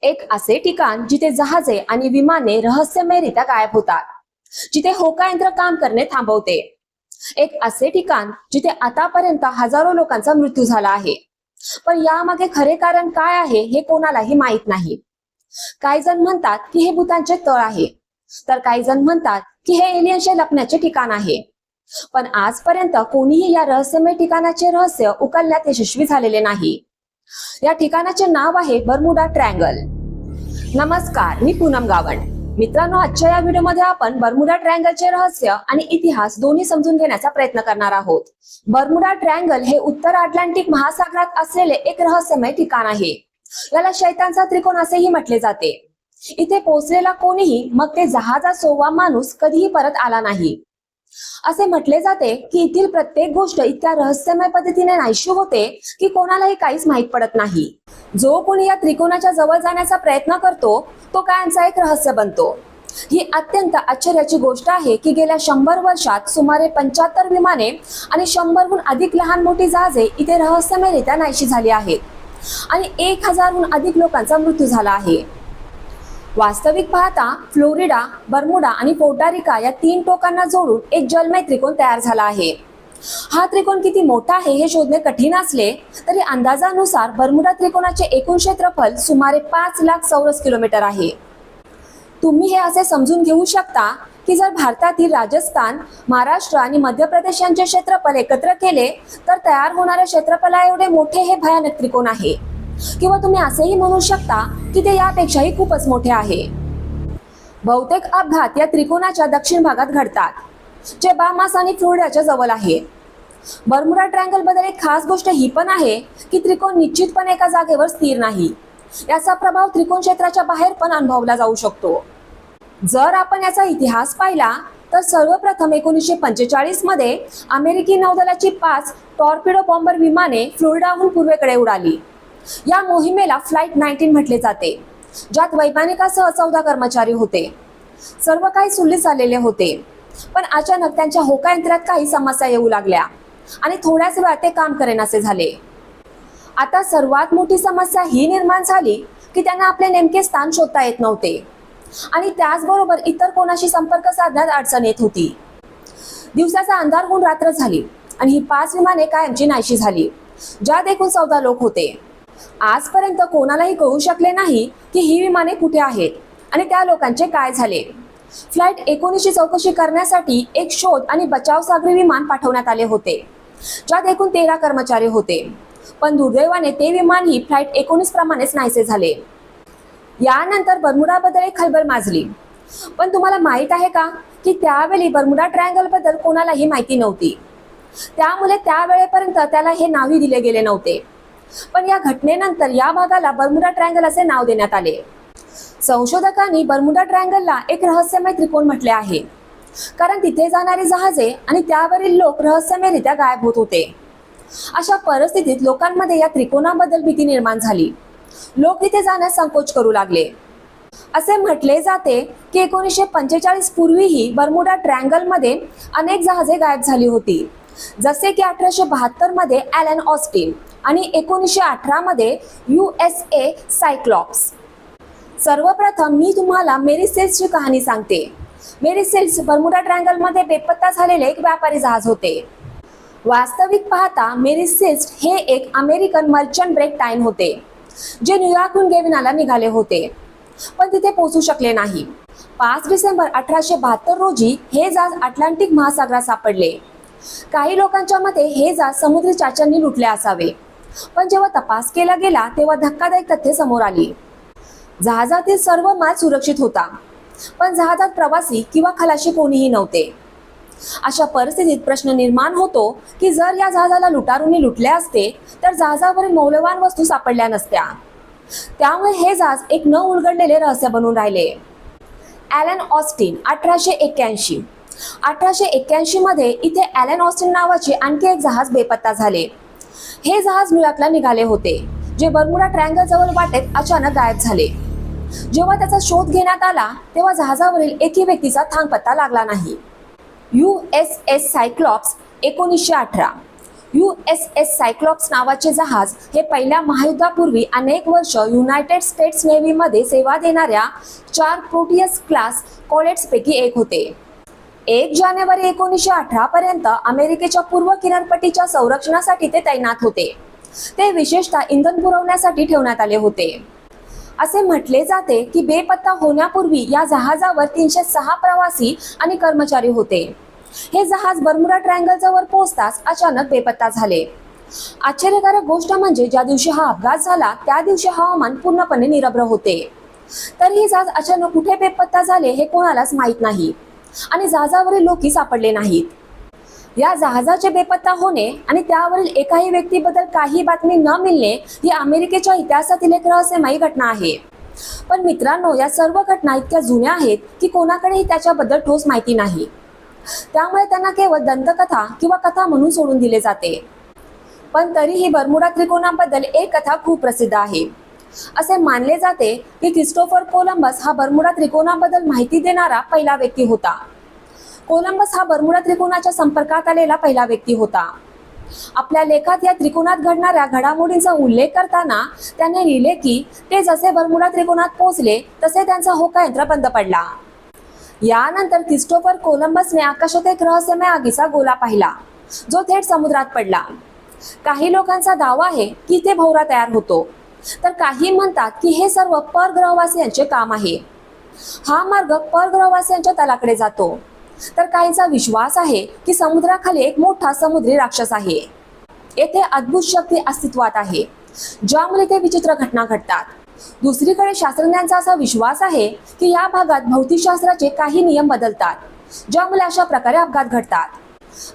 एक असे ठिकाण जिथे जहाजे आणि विमाने रहस्यमयरित्या गायब होतात, जिथे होका यंत्र काम करणे थांबवते. एक असे ठिकाण जिथे आतापर्यंत हजारो लोकांचा मृत्यू झाला आहे, पण यामागे खरे कारण काय आहे हे कोणालाही माहित नाही. काही जण म्हणतात की हे भूतांचे तळ आहे, तर काही जण म्हणतात की हे एलियनचे लपण्याचे ठिकाण आहे. पण आजपर्यंत कोणीही या रहस्यमय ठिकाणाचे रहस्य उकलण्यात यशस्वी झालेले नाही. या ठिकाणाचे नाव आहे बर्मुडा ट्रायंगल. नमस्कार, मी पूनम गावंड. मित्रांनो, आजच्या या व्हिडिओमध्ये आपण बर्मुडा ट्रायंगलचे रहस्य आणि इतिहास दोन्ही समजून घेण्याचा प्रयत्न करणार आहोत. बर्मुडा ट्रायंगल हे उत्तर अटलांटिक महासागरात असलेले एक रहस्यमय ठिकाण आहे. याला शैतानचा त्रिकोण असेही म्हटले जाते. इथे पोहोचलेला कोणीही, मग ते जहाज असो वा माणूस, कधीही परत आला नाही. असे म्हटले जाते की इथील प्रत्येक गोष्ट इतक्या रहस्यमय पद्धतीने नाहीशी होते की कोणालाही काहीच माहीत पडत नाही. जो कोणी या त्रिकोणाच्या जवळ जाण्याचा प्रयत्न करतो तो कायमचा एक रहस्य बनतो. ही अत्यंत आश्चर्याची गोष्ट आहे की गेल्या 100 वर्षात सुमारे 75 विमाने आणि 100हून अधिक लहान मोठी जहाजे इथे रहस्यमयरित्या नाहीशी झाली आहेत आणि 1000हून अधिक लोकांचा मृत्यू झाला आहे. वास्तविक पाहता फ्लोरिडा, बर्मुडा आणि पोर्टारिका या 3 टोकांना जोडून एक जलमय त्रिकोण तयार झाला आहे. हा त्रिकोण किती मोठा आहे हे शोधणे कठीण असले तरी अंदाजानुसार बर्मुडा त्रिकोणाचे एकूण क्षेत्रफळ सुमारे 5 लाख चौरस किलोमीटर आहे. तुम्ही हे असे समजून घेऊ शकता की जर भारतातील राजस्थान, महाराष्ट्र आणि मध्य प्रदेश यांचे क्षेत्रफळ एकत्र केले तर तयार होणाऱ्या क्षेत्रफळा एवढे मोठे हे भयानक त्रिकोण आहे. किंवा तुम्ही असेही म्हणू शकता की ते यापेक्षाही खूपच मोठे आहे. बहुतेक अपघात या त्रिकोणाच्या दक्षिण भागात घडतात, जे बाहामास आणि फ्लोरिडाच्या जवळ आहे. बर्मुडा ट्रायंगल बद्दल एक खास गोष्ट ही पण आहे की त्रिकोण निश्चितपणे एका जागेवर स्थिर नाही. याचा प्रभाव त्रिकोण क्षेत्राच्या बाहेर पण अनुभवला जाऊ शकतो. जर आपण याचा इतिहास पाहिला तर सर्वप्रथम 1945 मध्ये अमेरिकी नौदलाची 5 टॉर्पिडो बॉम्बर विमाने फ्लोरिडाहून पूर्वेकडे उडाली. या मोहिमेला फ्लाइट 19 म्हटले जाते, ज्यात वैमानिकासह 14 कर्मचारी होते. सर्व काही सुरळीत चाललेले होते, पण अचानक त्यांच्या होका यंत्रात काही समस्या येऊ लागल्या आणि थोड्याच वेळात ते काम करेनासे झाले. आता सर्वात मोठी समस्या ही निर्माण झाली की त्यांना आपले नेमके स्थान शोधता येत नव्हते आणि त्याचबरोबर इतर कोणाशी संपर्क साधण्यात अडचण येत होती. दिवसाचा अंधार होऊन रात्र झाली आणि ही 5 विमाने कायमची नाहीशी झाली, ज्यात एकूण 14 लोक होते. आजपर्यंत कोणालाही कळू शकले नाही की ही विमाने कुठे आहेत आणि त्या लोकांचे काय झाले. फ्लाइट 19 ची चौकशी करण्यासाठी एक शोध आणि बचाव सागरी विमान पाठवण्यात आले होते, ज्यात एकूण 13 कर्मचारी होते. पण दुर्दैवाने ते विमानही फ्लाइट 19 प्रमाणेच नाहीसे झाले. यानंतर बर्मुडाबद्दल एक खळबळ माजली. पण तुम्हाला माहित आहे का की त्यावेळी बर्मुडा ट्रायंगल बद्दल कोणालाही माहिती नव्हती. त्यामुळे त्यावेळेपर्यंत त्याला हे नावही दिले गेले नव्हते. पण या घटनेनंतर या भागाला बर्मुडा ट्रायंगल असे नाव देण्यात आले. संशोधकांनी बर्मुडा ट्रायंगलला एक रहस्यमय त्रिकोण म्हटले आहे, कारण तिथे जाणारी जहाजे आणि त्यावरील लोक रहस्यमयरित्या गायब होत होते. अशा परिस्थितीत लोकांमध्ये या त्रिकोणाबद्दल भीती निर्माण झाली. लोक तिथे जाण्यास संकोच करू लागले. असे म्हटले जाते की 1945 पूर्वीही बर्मुडा ट्रायंगलमध्ये अनेक जहाजे गायब झाली होती, जसे की 1872 मध्ये ॲलन ऑस्टिन आणि 1918 मध्ये USA सायक्लॉप्स. सर्वप्रथम मी तुम्हाला मेरी सेल्सची कहाणी सांगते. मेरी सेल्स बर्मुडा ट्रायंगलमध्ये बेपत्ता झालेले एक व्यापारी जहाज होते. वास्तविक पाहता मेरी सेल्स हे एक अमेरिकन मर्चंट ब्रेकटाईन होते, जे न्यूयॉर्कहून गेविनाला निघाले होते, पण तिथे पोहोचू शकले नाही. 5 डिसेंबर 1872 रोजी हे जहाज अटलांटिक महासागरात सापडले. काही लोकांच्या मते हे जहाज समुद्री चाच्यांनी लुटले असावे, पण जेव्हा तपास केला गेला तेव्हा धक्कादायक तथ्ये समोर आली. जहाजातील सर्व माल सुरक्षित होता, पण जहाजात प्रवासी किंवा खलाशी कोणीही नव्हते. अशा परिस्थितीत प्रश्न निर्माण होतो की जर या जहाजाला लुटारूंनी लुटले असते तर जहाजावरील मौल्यवान वस्तू सापडल्या नसत्या. त्यामुळे हे जहाज एक न उलगडलेले रहस्य बनून राहिले. Allen Austin 1881. 1881 मध्ये इथे ॲलन ऑस्टिन नावाचे आणखी एक जहाज बेपत्ता झाले. हे जहाज न्यूयॉर्कला निघाले होते, जे बर्मुडा ट्रायंगल जवळ वाटेत अचानक गायब झाले. जेव्हा त्याचा शोध घेण्यात आला तेव्हा जहाजावरील एकही व्यक्तीचा थांगपत्ता लागला नाही. USS सायक्लॉप्स 1918. USS सायक्लॉप्स नावाचे जहाज हे पहिल्या महायुद्धापूर्वी अनेक वर्ष युनायटेड स्टेट्स नेव्हीमध्ये सेवा देणाऱ्या 4 प्रोटियस क्लास कॉर्व्हेट्सपैकी एक होते. 1 जानेवारी 1918 पर्यंत अमेरिकेच्या पूर्व किनारपट्टीच्या संरक्षणासाठी ते तैनात होते. ते विशेषतः इंधन पुरवण्यासाठी ठेवण्यात आले होते. असे म्हटले जाते की बेपत्ता होण्यापूर्वी या जहाजावर 306 प्रवासी आणि कर्मचारी होते. हे जहाज बर्मुडा ट्रायंगल जवळ पोहोचताच अचानक बेपत्ता झाले. आश्चर्यकारक गोष्ट म्हणजे ज्या दिवशी हा अपघात झाला त्या दिवशी हवामान पूर्णपणे निरभ्र होते. तरीही जहाज अचानक कुठे बेपत्ता झाले हे कोणालाच माहीत नाही आणि जहाजावरील लोकही सापडले नाहीत. या जहाजाचे बेपत्ता होणे आणि त्यावरील एकाही व्यक्तीबद्दल काही बातमी न मिळणे ही अमेरिकेच्या इतिहासातील एक रहस्यमयी घटना आहे. पण मित्रांनो, या सर्व घटना इतक्या जुन्या आहेत की कोणाकडेही त्याच्याबद्दल ठोस माहिती नाही. त्यामुळे त्यांना केवळ दंतकथा किंवा कथा म्हणून सोडून दिले जाते. पण तरीही बर्मुडा त्रिकोणाबद्दल एक कथा खूप प्रसिद्ध आहे. असे मानले जाते की क्रिस्टोफर कोलंबस हा बर्मुडा त्रिकोणाबद्दल माहिती देणारा पहिला व्यक्ती होता. कोलंबस हा बर्मुडा त्रिकोणाच्या संपर्कात आलेला पहिला व्यक्ती होता. आपल्या लेखात या त्रिकोणात घडणाऱ्या घडामोडींचा उल्लेख करताना त्याने लिहिले की ते जसे बर्मुडा त्रिकोणात पोहोचले तसे त्यांचा होकायंत्र बंद पडला. यानंतर क्रिस्टोफर कोलंबसने आकाशात एक रहस्यमय आगीचा गोला पाहिला जो थेट समुद्रात पडला. काही लोकांचा दावा आहे की ते भोवरा तयार होतो, तर काही म्हणतात की हे सर्व परग्रहवासियांचे काम आहे. हा मार्ग परग्रहवासियांच्या तलाकडे जातो. तर काहींचा विश्वास आहे की समुद्राखाली एक मोठा समुद्री राक्षस आहे. येथे अद्भुत शक्ती अस्तित्वात आहे ज्यामुळे ते विचित्र घटना घडतात. दुसरीकडे शास्त्रज्ञांचा असा विश्वास आहे की या भागात भौतिकशास्त्राचे काही नियम बदलतात ज्यामुळे अशा प्रकारे अपघात घडतात.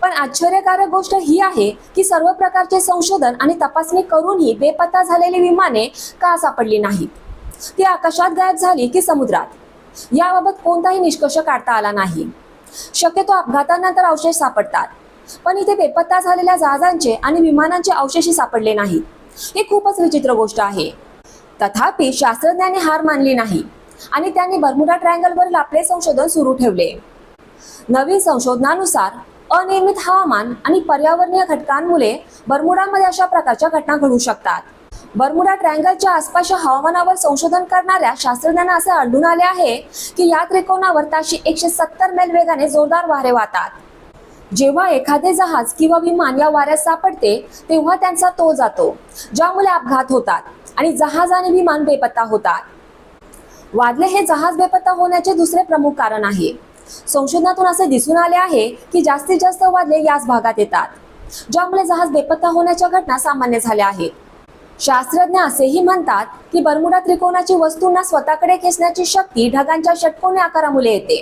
पण आश्चर्यकारक गोष्ट ही आहे की सर्व प्रकारचे संशोधन आणि तपासणी करूनही बेपत्ता झालेली विमाने का सापडली नाहीत. ती आकाशात गायब झाली की समुद्रात, याबाबत कोणताही निष्कर्ष काढता आला नाही. शक्यतो अपघातानंतर अवशेष सापडतात, पण इथे बेपत्ता झालेल्या जहाजांचे आणि विमानांचे अवशेषही सापडले नाहीत. ही खूपच विचित्र गोष्ट आहे. तथापि शास्त्रज्ञांनी हार मानली नाही आणि त्यांनी बर्मुडा ट्रायंगलवरील आपले संशोधन सुरू ठेवले. नवीन संशोधनानुसार अनियमित हवामान आणि पर्यावरणीय घटकांमुळे बर्मुडामध्ये अशा प्रकारच्या घटना घडू शकतात. बर्मुडा ट्रायंगलच्या आसपासच्या हवामानावर संशोधन करणाऱ्या शास्त्रज्ञांना असे आढळून आले आहे की या त्रिकोणावर ताशी 170 मैल वेगाने जोरदार वारे वाहतात. जेव्हा एखादे जहाज किंवा विमान या वाऱ्यात सापडते तेव्हा त्यांचा तोल जातो, ज्यामुळे अपघात होतात आणि जहाज आणि विमान बेपत्ता होतात. वादळे हे जहाज बेपत्ता होण्याचे दुसरे प्रमुख कारण आहे. संशोधनातून असे दिसून आले आहे की जास्तीत जास्त वादळे याच भागात येतात, ज्यामुळे जहाज बेपत्ता होण्याच्या घटना सामान्य झाल्या आहेत. शास्त्रज्ञ असेही म्हणतात की बर्मुडा त्रिकोणाची वस्तूंना स्वतःकडे खेचण्याची शक्ती ढगांच्या षटकोनी आकारामुळे येते.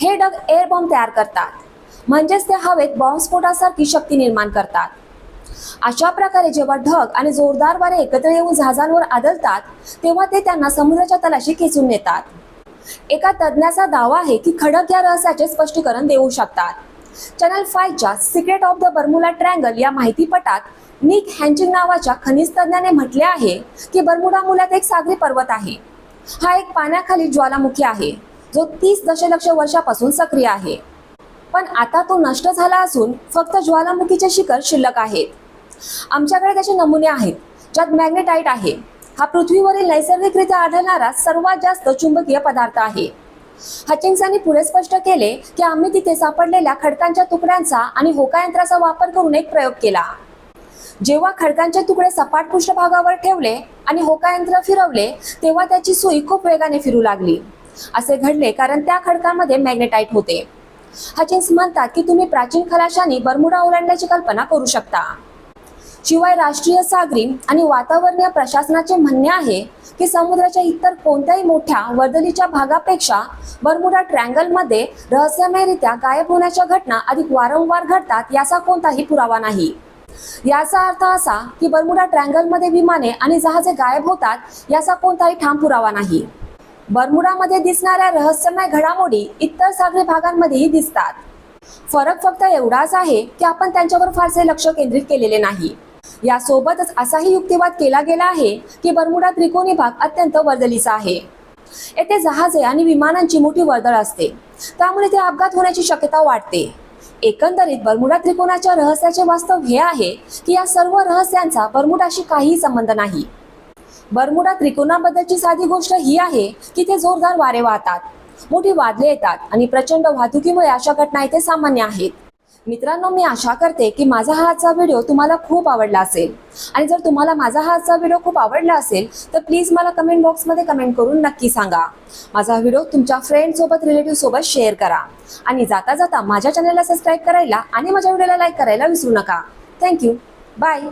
हे ढग एअर बॉम्ब तयार करतात, म्हणजेच ते हवेत बॉम्बस्फोटासारखी शक्ती निर्माण करतात. अशा प्रकारे जेव्हा ढग आणि जोरदार वारे एकत्र येऊन जहाजांवर आदळतात तेव्हा ते त्यांना समुद्राच्या तलाशी खेचून नेतात. एका तज्ञाचा दावा आहे की खडक या रहस्याचे स्पष्टीकरण देऊ शकतात. चॅनल 5च्या secret of the Bermuda triangle या माहितीपटात निक हँचिंग नावाच्या खनिज तज्ञाने म्हटले आहे की बर्मुडा मूल्यात एक सागरी पर्वत आहे. हा एक पाण्याखाली ज्वालामुखी आहे जो 30 दशलक्ष वर्षापासून सक्रिय आहे. पण आता तो नष्ट झाला असून फक्त ज्वालामुखीचे शिखर शिल्लक आहेत. आमच्याकडे त्याचे नमुने आहेत ज्यात मॅग्नेटाइट आहे. हा पृथ्वीवरील नैसर्गिकरित्या आढळणारा सर्वात जास्त चुंबकीय पदार्थ आहे. हचिंग्सनी पुढे स्पष्ट केले की आम्ही तिथे सापडलेल्या खडकांच्या तुकड्यांचा आणि होकायंत्राचा वापर करून एक प्रयोग केला. जेव्हा खडकांचे तुकडे सपाट पृष्ठभागावर ठेवले आणि होकायंत्र फिरवले तेव्हा त्याची सुई खूप वेगाने फिरू लागली. असे घडले कारण त्या खडकांमध्ये मॅग्नेटाइट होते. हचिंग्स म्हणतात की तुम्ही प्राचीन खलाशांनी बर्मुडा ओलांडल्याची कल्पना करू शकता. शिवाय राष्ट्रीय सागरी आणि वातावरणीय प्रशासनाचे म्हणणे आहे की समुद्राच्या इतर कोणत्याही मोठ्या वर्दळीच्या भागापेक्षा बर्मुडा ट्रायंगलमध्ये रहस्यमयरित्या गायब होण्याच्या घटना अधिक वारंवार घडतात याचा कोणताही पुरावा नाही. याचा अर्थ असा की बर्मुडा ट्रायंगलमध्ये विमाने आणि जहाजे गायब होतात याचा कोणताही ठाम पुरावा नाही. बर्मुडामध्ये दिसणाऱ्या रहस्यमय घडामोडी इतर सागरी भागांमध्येही दिसतात. फरक फक्त एवढाच आहे की आपण त्यांच्यावर फारसे लक्ष केंद्रित केलेले नाही. यासोबतच असाही युक्तिवाद केला गेला आहे की बर्मुडा त्रिकोणी भाग अत्यंत वर्दळीचा आहे. येथे जहाजे आणि विमानांची मोठी वर्दळ असते, त्यामुळे ते अपघात होण्याची शक्यता वाढते. एकंदरीत बर्मुडा त्रिकोणाच्या रहस्याचे वास्तव हे आहे की या सर्व रहस्यांचा बर्मुडाशी काहीही संबंध नाही. बर्मुडा त्रिकोणाबद्दलची साधी गोष्ट ही आहे की ते जोरदार वारे वाहतात, मोठी वादळे येतात आणि प्रचंड वाहतुकीमुळे अशा घटना इथे सामान्य आहेत. मित्रांनो, मी आशा करते की माझा हा आजचा व्हिडिओ तुम्हाला खूप आवडला असेल. आणि जर तुम्हाला माझा हा आजचा व्हिडिओ खूप आवडला असेल तर प्लीज मला कमेंट बॉक्समध्ये कमेंट करून नक्की सांगा. माझा व्हिडिओ तुमच्या फ्रेंड सोबत, रिलेटिव्ह सोबत शेअर करा आणि जाता जाता माझ्या चॅनलला सबस्क्राईब करायला आणि माझ्या व्हिडिओला लाईक करायला विसरू नका. थँक्यू. बाय.